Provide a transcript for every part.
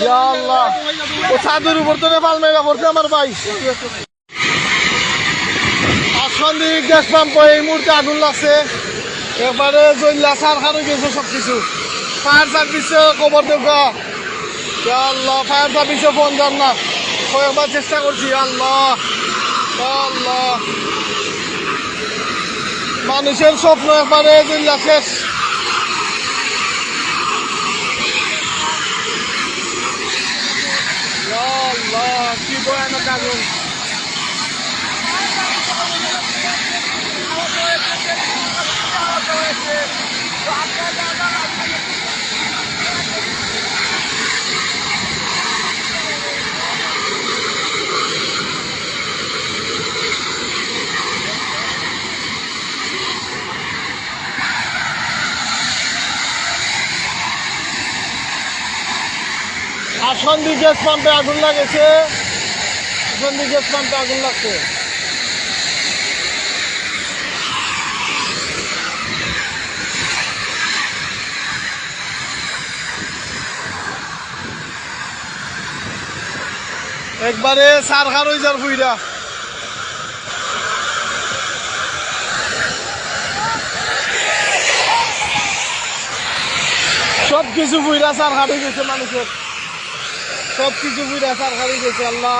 ইয়া আল্লাহ, ও ছাদের উপর তো পাল মেরা পড়ছে আমার ভাই। আসন্দি গ্যাস পাম্প এই মুহূর্তে আগুন লাগছে, এবারে জল্লা সার খানো গেছে সবকিছু। ফায়ার সার্ভিসে খবর দেবো। ইয়া আল্লাহ, ফায়ার সার্ভিসে ফোন যান না, কয়েকবার চেষ্টা করছি। আল্লাহ আল্লাহ, মানুষের স্বপ্ন একবারে জল্লা শেষ। আল্লাহ, কি ভয়ানক আগুন। আসন্দি গ্যাস পাম্পে আগুন লাগেছে, আসন্দি গ্যাস পাম্পে আগুন লাগছে। একবারে সার খার হয়ে যার ফুইরা। সব কিছু ফুইরা সার খার হয়ে গেছে মানুষের, সব কিছু ফুইরা সার খার হয়ে গেছে। আল্লাহ,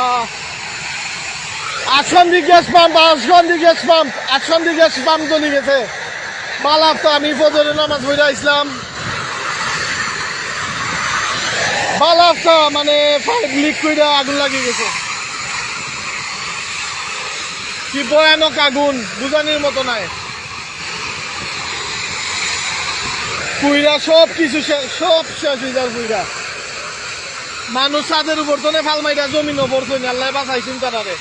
আসন্দি গ্যাস পাম্প, আসন্দি গ্যাস পাম্প, আসন্দি গ্যাস পাম্প জ্বলে গেছে। মালাপ তো আমি ফজরের নামাজ পড়ে আসলাম, বালাপটা মানে পাইপ লিক করে আগুন লাগিয়ে গেছে। কি ভয়ানক আগুন, বুঝানির মতো নাই। পুইরা সব কিছু সব শেষ হয়ে যার পুইরা। মানুষ ছাদের উপর তো ফাল মাইরা জমিন পড়ছে, আল্লাহ বাঁচাইছেন তারারে।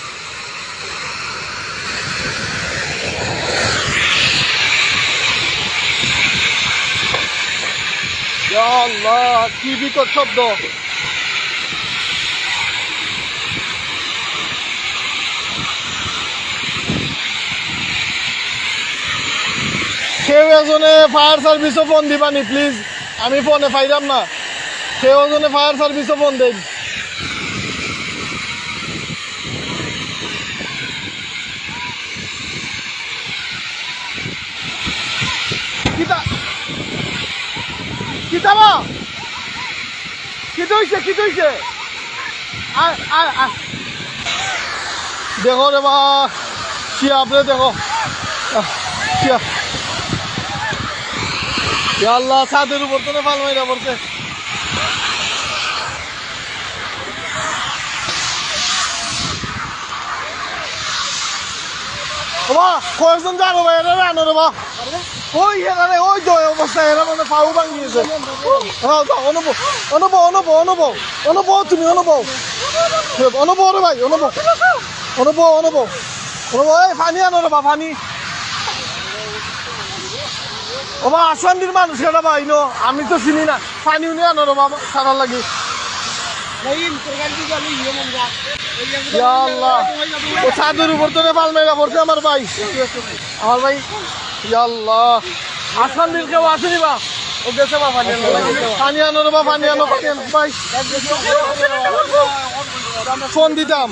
আল্লাহ, কি বিকট শব্দ। কেউ এজনে ফায়ার সার্ভিসও ফোন দিবানি প্লিজ, আমি ফোনে পাইলাম না। কেউ এজনে ফায়ার সার্ভিসও ফোন দেন। কিতা কিতাবা কি হইছে, কি হইছে? দেখো রে বা, কি আপনি দেখো। আল্লাহ, ছাদের উপর তো ফাল মাইরা পড়ছে। বাবা কয়েকজন জানো ভাই, এরা আনো রে বা। ওই এখানে ওই তো অবস্থা, এরা মানে পাও ভাঙিয়েছে। অনুভব অনুভব অনুভব অনুভব অনুভব, তুমি অনুভব অনুভব রে ভাই, অনুভব অনুভব অনুভব অনুভব। এই পানি আনো রে বা, পানি। ও বা, আসন্দির মানুষ কেটা ভাই নো, আমি তো চিনি না। পানি উনি আনো রে বাবা, সারার লাগি। আল্লাহ, ও ছাদের উপর তো পাল মেরা পড়ছে আমার ভাই, আমার ভাই। আল্লাহ, আসন্দির কেউ আসেনি বা, ও গেছে বা পানি আনো রে বা, পানি আনো, পানি আনো ভাই। ফোন দিতাম।